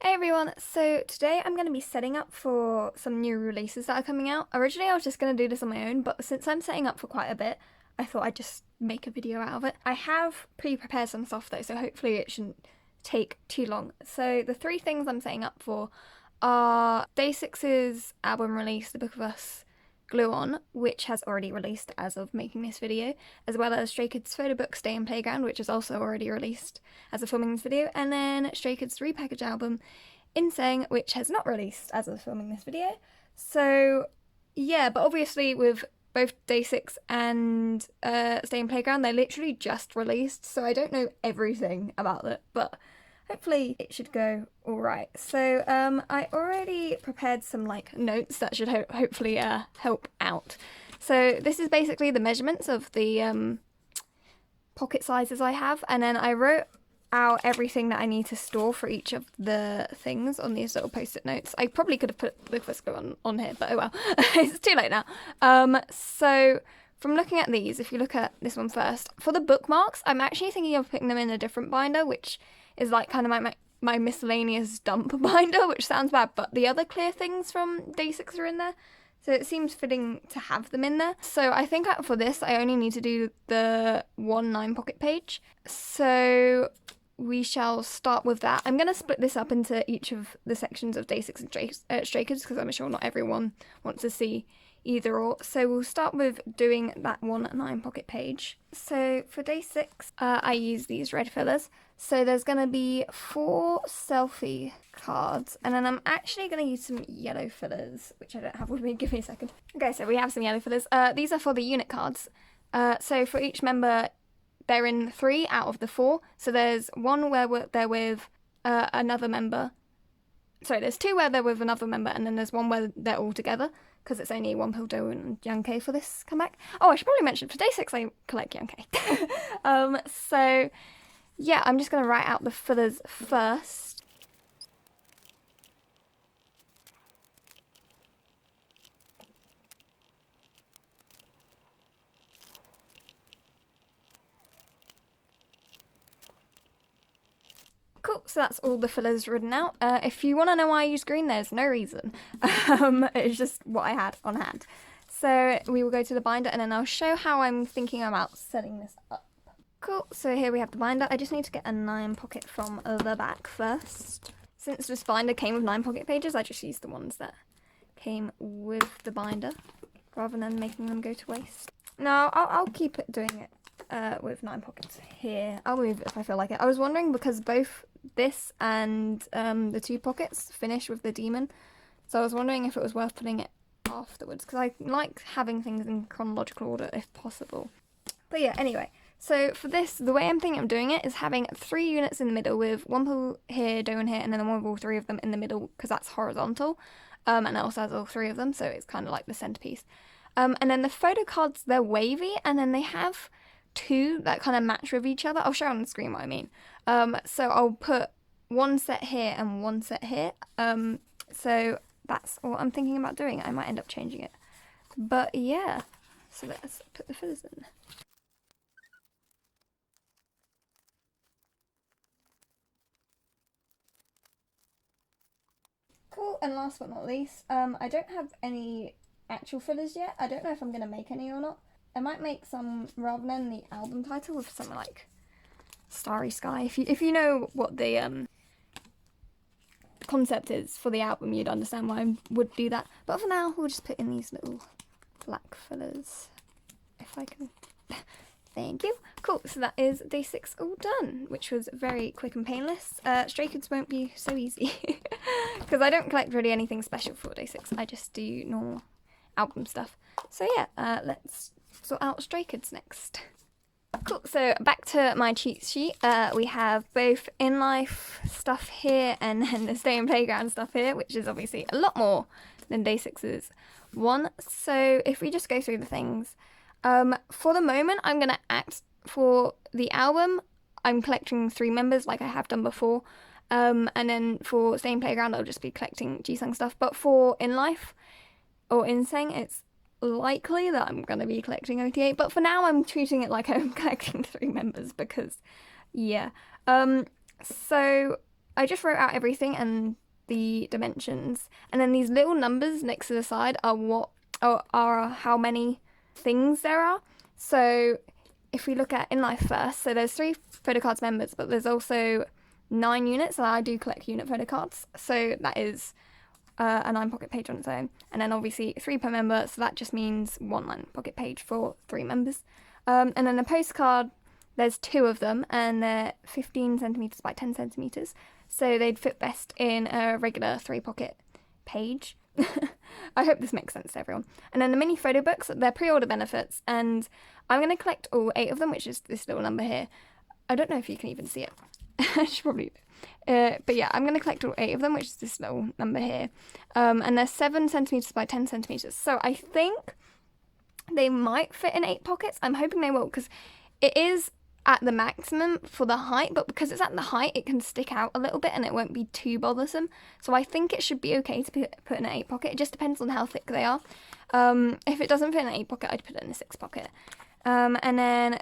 Hey everyone, so today I'm going to be setting up for some new releases that are coming out. Originally I was just going to do this on my own, but since I'm setting up for quite a bit, I thought I'd just make a video out of it. I have pre-prepared some stuff though, so hopefully it shouldn't take too long. So the three things I'm setting up for are Day6's album release, The Book of Us Glue On, which has already released as of making this video, as well as Stray Kids' photo book Stay and Playground, which is also already released as of filming this video, and then Stray Kids' repackaged album Insane, which has not released as of filming this video. So yeah, but obviously with both Day6 and Stay and Playground, they're literally just released, so I don't know everything about it, but hopefully it should go alright. So I already prepared some notes that should hopefully help out. So this is basically the measurements of the pocket sizes I have, and then I wrote out everything that I need to store for each of the things on these little post-it notes. I probably could have put the first on here, but oh well. It's too late now. So from looking at these, if you look at this one first, for the bookmarks, I'm actually thinking of putting them in a different binder, which is like kind of my miscellaneous dump binder, which sounds bad, but the other clear things from Day6 are in there, so it seems fitting to have them in there. So I think for this I only need to do the 1 9-pocket page, so we shall start with that. I'm going to split this up into each of the sections of Day6 and Stray Kids, because I'm sure not everyone wants to see either or. So we'll start with doing that 1 9-pocket page. So for Day6, I use these red fillers. So there's going to be 4 selfie cards, and then I'm actually going to use some yellow fillers, which I don't have with me. Give me a second. Okay, so we have some yellow fillers. These are for the unit cards. So for each member, they're in 3 out of the 4. So there's 1 where they're with another member. Sorry, there's 2 where they're with another member, and then there's 1 where they're all together, because it's only Wonpildo and Yankee for this comeback. Oh, I should probably mention, for Day6 I collect Yankee. So yeah, I'm just going to write out the fillers first. Cool, so that's all the fillers written out. If you want to know why I use green, there's no reason. It's just what I had on hand. So we will go to the binder, and then I'll show how I'm thinking about setting this up. Cool, so here we have the binder. I just need to get a 9-pocket from the back first. Since this binder came with 9-pocket pages, I just used the ones that came with the binder, rather than making them go to waste. No, I'll keep it doing it with 9 pockets here. I'll move it if I feel like it. I was wondering, because both this and the 2 pockets finish with the demon, so I was wondering if it was worth putting it afterwards, because I like having things in chronological order if possible. But yeah, anyway, so for this, the way I'm thinking of doing it is having 3 units in the middle with Wonpil here, Doan here, and then one with all 3 of them in the middle, because that's horizontal, and it also has all 3 of them, so it's kind of like the centerpiece. And then the photo cards, they're wavy, and then they have 2 that kind of match with each other. I'll show on the screen what I mean. So I'll put 1 set here and 1 set here. So that's what I'm thinking about doing. I might end up changing it. But yeah, so let's put the fillers in. Cool, and last but not least, I don't have any actual fillers yet. I don't know if I'm going to make any or not. I might make some rather than the album title with something like Starry Sky. If you know what the concept is for the album, you'd understand why I would do that. But for now, we'll just put in these little black fillers. If I can... Thank you. Cool, so that is Day6 all done, which was very quick and painless. Stray Kids won't be so easy, because I don't collect really anything special for Day6. I just do normal album stuff. So yeah, let's sort out Stray Kids next. Cool, so back to my cheat sheet. We have both in-life stuff here and then the Stay and Playground stuff here, which is obviously a lot more than Day6's one. So if we just go through the things, for the moment I'm going to act for the album. I'm collecting 3 members like I have done before, and then for Stay and Playground I'll just be collecting Jisung stuff. But for in-life or Insane, it's likely that I'm going to be collecting OT8, but for now I'm treating it like I'm collecting 3 members because, yeah. So I just wrote out everything and the dimensions, and then these little numbers next to the side are how many things there are. So if we look at In Life first, so there's 3 photo cards members, but there's also 9 units, and I do collect unit photo cards, so that is a 9 pocket page on its own, and then obviously 3 per member, so that just means 1 9 pocket page for 3 members. And then the postcard, there's 2 of them, and they're 15 centimeters by 10 centimeters, so they'd fit best in a regular 3 pocket page. I hope this makes sense to everyone. And then the mini photo books, they're pre-order benefits, and I'm going to collect all 8 of them, which is this little number here. I don't know if you can even see it. I should probably but yeah, I'm going to collect all 8 of them, which is this little number here. And they're 7 centimeters by 10 centimeters. So I think they might fit in 8 pockets. I'm hoping they will, because it is at the maximum for the height, but because it's at the height, it can stick out a little bit and it won't be too bothersome. So I think it should be okay to put in an 8 pocket. It just depends on how thick they are. If it doesn't fit in an 8 pocket, I'd put it in a 6 pocket. And then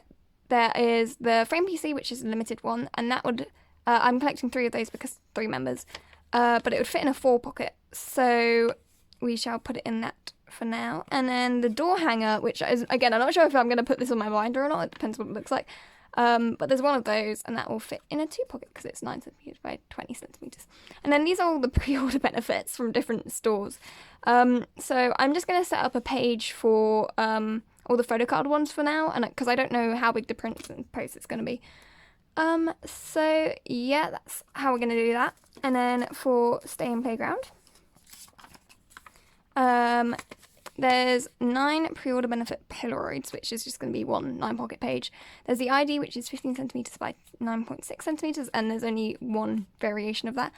there is the frame PC, which is a limited one, and that would, I'm collecting 3 of those because 3 members, but it would fit in a 4 pocket. So we shall put it in that for now. And then the door hanger, which is, again, I'm not sure if I'm going to put this on my binder or not. It depends what it looks like. But there's one of those, and that will fit in a 2 pocket because it's 9 centimeters by 20 centimeters. And then these are all the pre-order benefits from different stores. So I'm just going to set up a page for all the photo card ones for now, and because I don't know how big the print and post is going to be. So yeah, that's how we're going to do that. And then for Stay in Playground, there's 9 pre-order benefit Polaroids, which is just going to be 1 9 pocket page. There's the ID, which is 15 centimeters by 9.6 centimeters, and there's only 1 variation of that.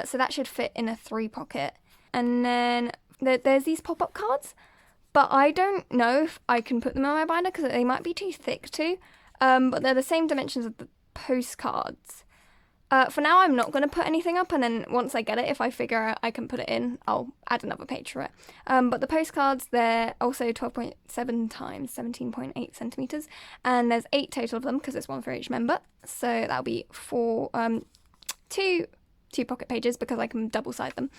So that should fit in a 3 pocket. And then there's these pop-up cards, but I don't know if I can put them on my binder because they might be too thick too. But they're the same dimensions of the postcards. For now, I'm not going to put anything up, and then once I get it, if I figure out I can put it in, I'll add another page for it. But the postcards, they're also 12.7 times 17.8 centimeters, and there's 8 total of them because there's 1 for each member. So that'll be 2 pocket pages because I can double side them.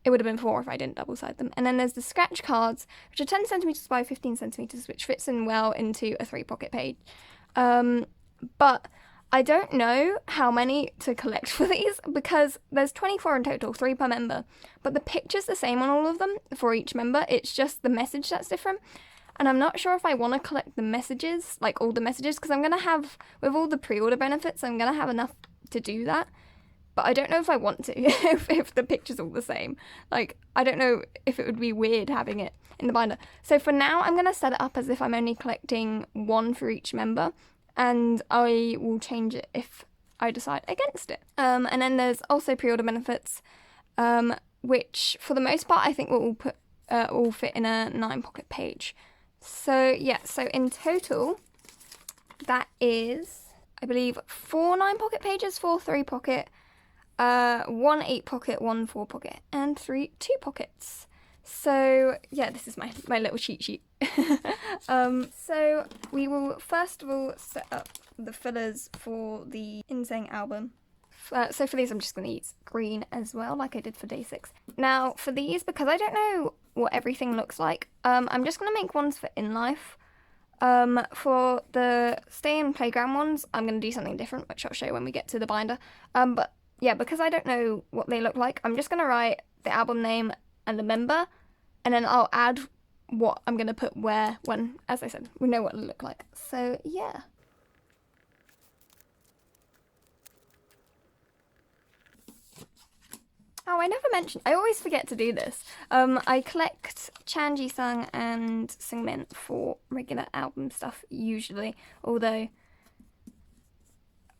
It would have been 4 if I didn't double side them. And then there's the scratch cards, which are 10 centimeters by 15 centimeters, which fits in well into a 3 pocket page. But I don't know how many to collect for these because there's 24 in total, 3 per member. But the picture's the same on all of them for each member. It's just the message that's different. And I'm not sure if I want to collect the messages, like all the messages, because I'm going to have, with all the pre-order benefits, I'm going to have enough to do that. But I don't know if I want to, if the picture's all the same. Like, I don't know if it would be weird having it in the binder. So for now, I'm going to set it up as if I'm only collecting 1 for each member. And I will change it if I decide against it. And then there's also pre-order benefits, which for the most part I think will all fit in a 9 pocket page. So yeah, so in total that is, I believe, 4 9 pocket pages, 4 3 pocket, 1 8 pocket, 1 4 pocket, and 3 2 pockets. So yeah, this is my little cheat sheet. So we will first of all set up the fillers for the Insane album. So for these I'm just going to use green as well, like I did for Day6. Now for these, because I don't know what everything looks like, I'm just going to make ones for In Life. For the Stay in Playground ones, I'm going to do something different, which I'll show you when we get to the binder. But yeah, because I don't know what they look like, I'm just going to write the album name and the member, and then I'll add what I'm going to put where, when, as I said, we know what it'll look like. So yeah. Oh, I never mentioned, I always forget to do this. I collect Chan Ji-sung and Seungmin for regular album stuff usually, although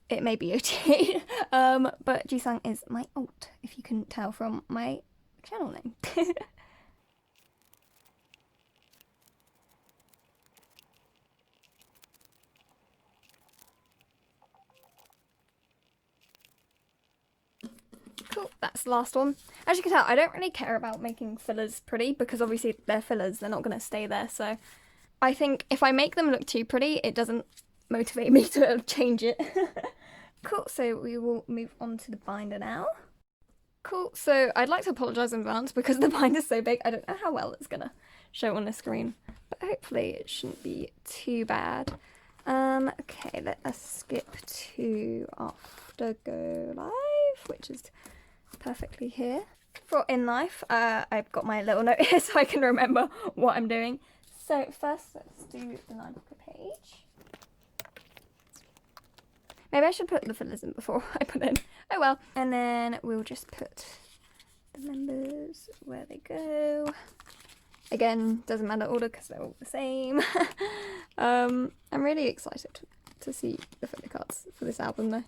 it may be OT. But Ji-sung is my alt, if you couldn't tell from my channel name. Cool, that's the last one. As you can tell, I don't really care about making fillers pretty because obviously they're fillers, they're not going to stay there. So I think if I make them look too pretty, it doesn't motivate me to change it. Cool, so we will move on to the binder now. Cool, so I'd like to apologise in advance because the binder's so big, I don't know how well it's gonna show on the screen, but hopefully it shouldn't be too bad. Okay, let us skip to after go live, which is perfectly here. For in life, I've got my little note here so I can remember what I'm doing. So first, let's do the 9 pocket page. Maybe I should put the fillers in before I put in. Oh well. And then we'll just put the members where they go. Again, doesn't matter order because they're all the same. I'm really excited to see the photo cards for this album though.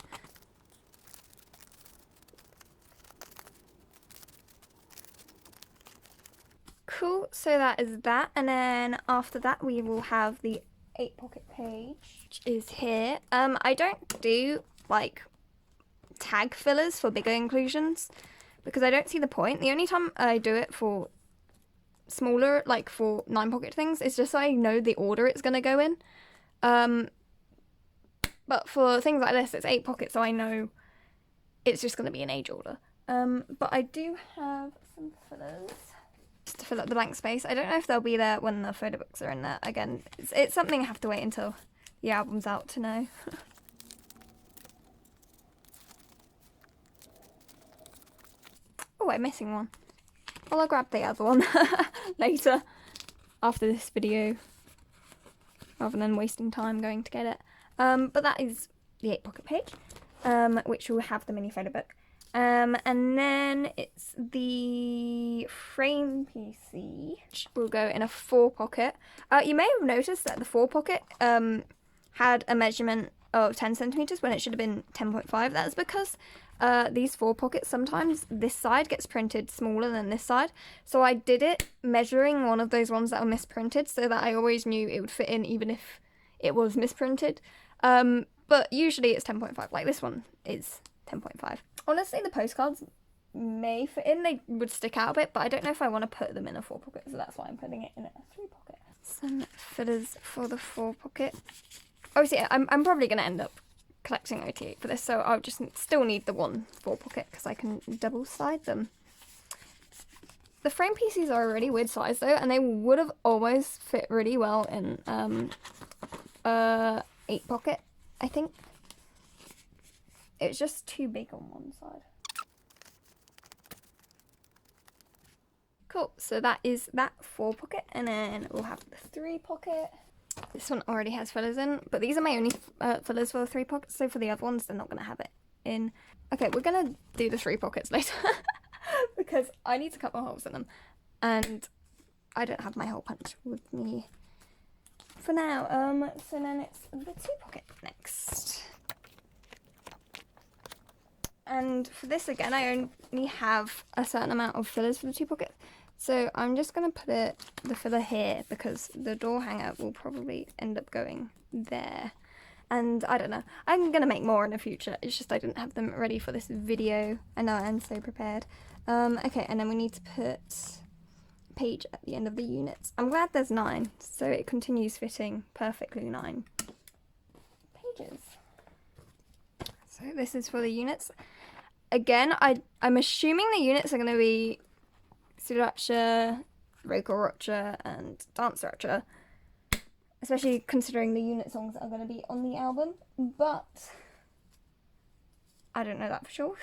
Cool, so that is that. And then after that we will have the 8 pocket page, which is here. I don't do like tag fillers for bigger inclusions because I don't see the point. The only time I do it for smaller, like for 9 pocket things, is just so I know the order it's going to go in. But for things like this, it's 8 pockets, so I know it's just going to be in age order. But I do have some fillers just to fill up the blank space. I don't know if they'll be there when the photo books are in there. Again, it's something I have to wait until the album's out to know. Oh, I'm missing one. Well, I'll grab the other one later after this video rather than wasting time going to get it. But that is the 8 pocket page, which will have the mini photo book. And then it's the frame PC, which will go in a 4 pocket. You may have noticed that the 4 pocket had a measurement of 10 centimeters when it should have been 10.5. That's because these 4 pockets, sometimes this side gets printed smaller than this side. So I did it measuring one of those ones that were misprinted so that I always knew it would fit in even if it was misprinted. But usually it's 10.5, like this one is 10.5. Honestly, the postcards may fit in. They would stick out a bit, but I don't know if I want to put them in a 4 pocket, so that's why I'm putting it in a 3 pocket. Some fillers for the 4 pocket. Obviously, I'm probably going to end up collecting OT8 for this, so I'll just still need the 1 4 pocket because I can double side them. The frame PCs are a really weird size though, and they would have almost fit really well in 8 pocket, I think. It's just too big on one side. Cool, so that is that 4 pocket, and then we'll have the 3 pocket. This one already has fillers in, but these are my only fillers for the 3 pockets, so for the other ones, they're not going to have it in. Okay, we're going to do the 3 pockets later, because I need to cut more holes in them, and I don't have my hole punch with me for now. So then it's the 2 pocket next. And for this again, I only have a certain amount of fillers for the 2 pockets. So I'm just going to put the filler here because the door hanger will probably end up going there. And I don't know, I'm going to make more in the future. It's just I didn't have them ready for this video. I know I'm so prepared. Okay, and then we need to put a page at the end of the units. I'm glad there's 9, so it continues fitting perfectly 9 pages. So this is for the units. Again, I'm assuming the units are going to be Sriracha, Rocha, and Dance Racha, especially considering the unit songs that are going to be on the album, but I don't know that for sure.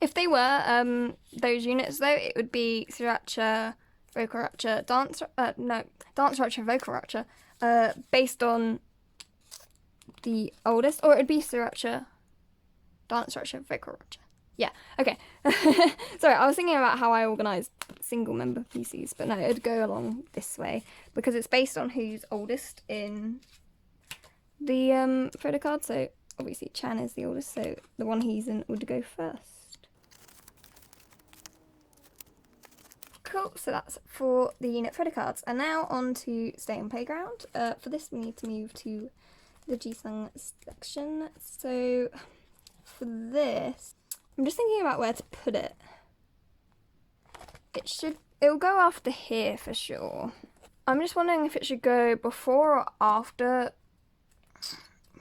If they were those units though, it would be Sriracha, Rocha, Dance Racha, Vocal Racha, based on the oldest, or it would be Sriracha, Dance Racha, Vocal Racha. Yeah, okay. Sorry, I was thinking about how I organised single member PCs, but no, it'd go along this way because it's based on who's oldest in the photo card. So obviously Chan is the oldest, so the one he's in would go first. Cool, so that's for the unit photo cards. And now on to Stay on Playground. For this we need to move to the Jisung section. So for this, I'm just thinking about where to put it. It'll go after here for sure. I'm just wondering if it should go before or after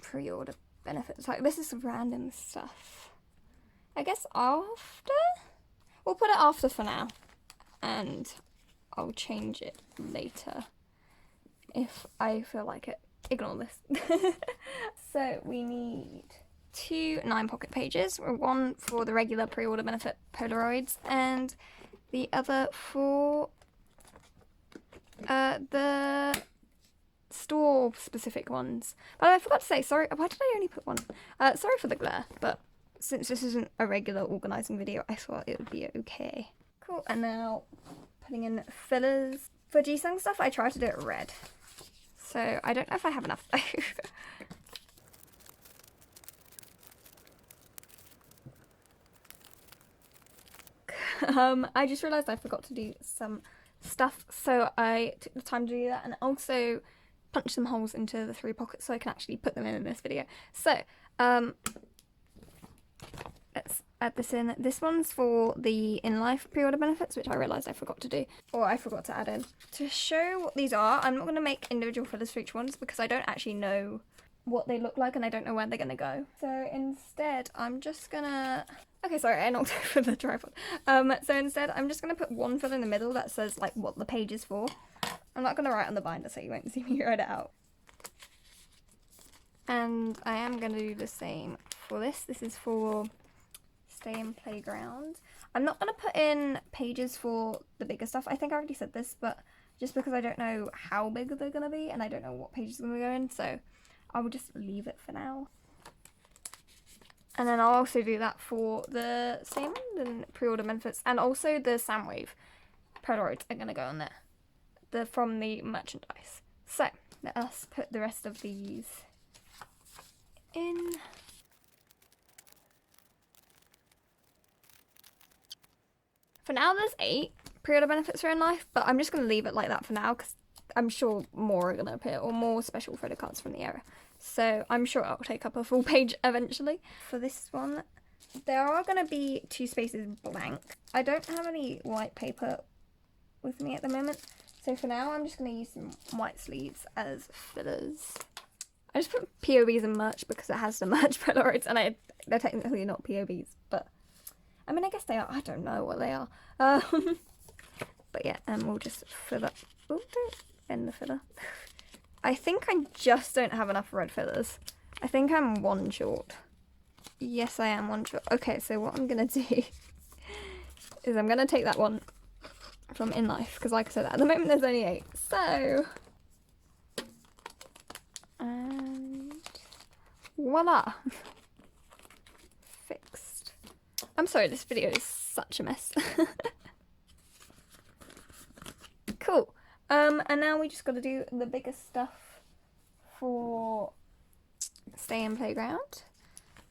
pre-order benefits. Like, this is random stuff. I guess after? We'll put it after for now. And I'll change it later if I feel like it. Ignore this. So we need 2 9-pocket pages. One for the regular pre-order benefit Polaroids and the other for the store specific ones. But I forgot to say, sorry, why did I only put one? Sorry for the glare, but since this isn't a regular organising video, I thought it would be okay. Cool, and now putting in fillers. For Jisung stuff, I try to do it red. So I don't know if I have enough though. I just realised I forgot to do some stuff, so I took the time to do that and also punch some holes into the 3 pockets so I can actually put them in this video. So, let's add this in. This one's for the in-life pre-order benefits, which I realised I forgot to do, or I forgot to add in. To show what these are, I'm not going to make individual fillers for each one because I don't actually know what they look like and I don't know where they're going to go. So instead, I'm just going to... Okay, sorry, I knocked over the tripod. So instead, I'm just going to put one filler in the middle that says, like, what the page is for. I'm not going to write on the binder so you won't see me write it out. And I am going to do the same for this. This is for Stay in Playground. I'm not going to put in pages for the bigger stuff. I think I already said this, but just because I don't know how big they're going to be and I don't know what pages are going to go in, so I will just leave it for now. And then I'll also do that for the same and pre-order benefits, and also the Soundwave Polaroids are going to go on there. They're from the merchandise. So let us put the rest of these in. For now, there's 8 pre-order benefits for in life, but I'm just going to leave it like that for now because I'm sure more are going to appear, or more special photo cards from the era. So I'm sure I'll take up a full page eventually. For this one, there are going to be 2 spaces blank. I don't have any white paper with me at the moment. So for now, I'm just going to use some white sleeves as fillers. I just put POVs and merch because it has the merch Polaroids, and they're technically not POVs, but I mean, I guess they are. I don't know what they are. But yeah, and we'll just fill up. Oh, don't end the filler. I think I just don't have enough red fillers. I think I'm 1 short. Yes, I am 1 short. Okay, so what I'm going to do is I'm going to take that one from in life, because like I said, at the moment there's only 8. So, and voila. Fixed. I'm sorry, this video is such a mess. Cool. And now we just got to do the bigger stuff for Stay in Playground,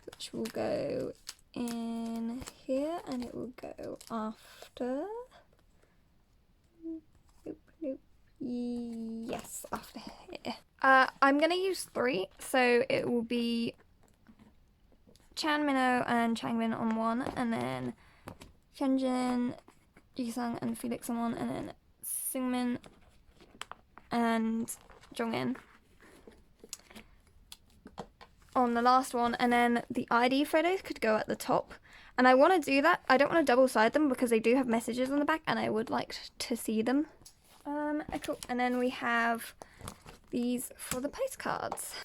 which will go in here, and it will go after. Nope, nope. Yes, after here. I'm gonna use 3, so it will be Chan Minho and Changbin on one, and then Hyunjin, Jisung, and Felix on one, and then Seungmin and Jongin on the last one, and then the ID photos could go at the top. And I want to do that. I don't want to double side them because they do have messages on the back and I would like to see them. Cool. And then we have these for the postcards.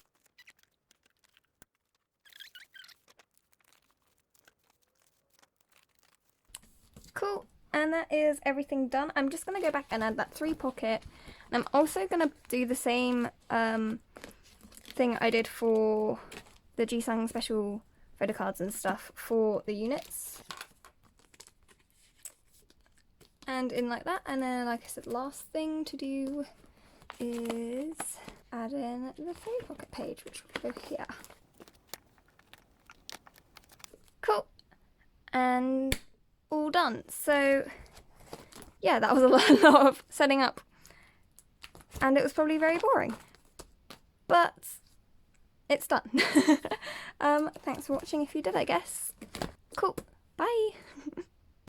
Cool. And that is everything done. I'm just going to go back and add that 3 pocket. And I'm also going to do the same thing I did for the Jisung special photo cards and stuff for the units. And in like that. And then, like I said, last thing to do is add in the 3 pocket page, which will go here. Cool. And all done. So yeah, that was a lot of setting up, and it was probably very boring, but it's done. Thanks for watching if you did, I guess. Cool, bye.